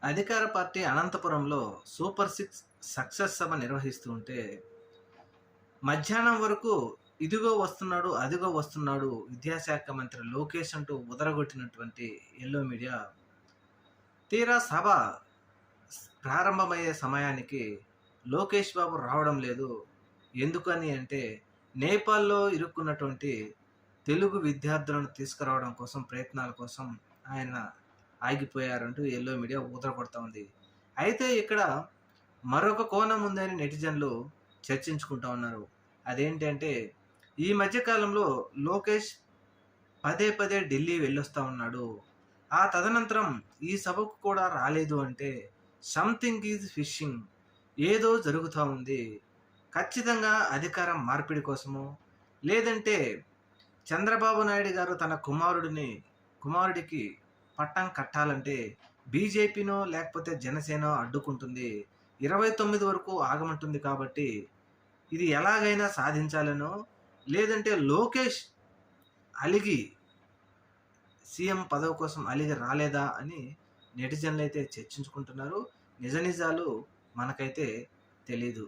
అధికార పార్టీ అనంతపురంలో super six success సభ నిర్వహిస్తూ ఉంటే మధ్యాహ్నం వరకు ఇదిగో వస్తున్నాడు, అదిగో వస్తున్నాడు విద్యాశాఖ మంత్రి లోకేష్ అంటూ ఉదరగొట్టినటువంటి ఎల్లో మీడియా తీరా సభ ప్రారంభమయ్యే సమయానికి లోకేష్ బాబు రావడం లేదు. ఎందుకని అంటే నేపాల్లో ఇరుక్కున్నటువంటి తెలుగు విద్యార్థులను తీసుకురావడం కోసం ప్రయత్నాల కోసం ఆయన ఆగిపోయారంటూ ఎల్లో మీడియా ఊదరగొడతా ఉంది. అయితే ఇక్కడ మరొక కోణం ఉందని నెటిజన్లు చర్చించుకుంటా ఉన్నారు. అదేంటంటే ఈ మధ్య కాలంలో లోకేష్ పదే పదే ఢిల్లీ వెళ్ళొస్తా ఉన్నాడు. ఆ తదనంతరం ఈ సభకు కూడా రాలేదు అంటే సంథింగ్ ఈజ్ ఫిషింగ్, ఏదో జరుగుతూ ఉంది. ఖచ్చితంగా అధికారం మార్పిడి కోసము, లేదంటే చంద్రబాబు నాయుడు గారు తన కుమారుడికి పట్టం కట్టాలంటే బీజేపీనో లేకపోతే జనసేన అడ్డుకుంటుంది. 29 వరకు ఆగమంటుంది కాబట్టి ఇది ఎలాగైనా సాధించాలనో, లేదంటే లోకేష్ అలిగి సీఎం పదవి కోసం అలిగి రాలేదా అని నెటిజన్లు అయితే చర్చించుకుంటున్నారు. నిజాలు మనకైతే తెలీదు.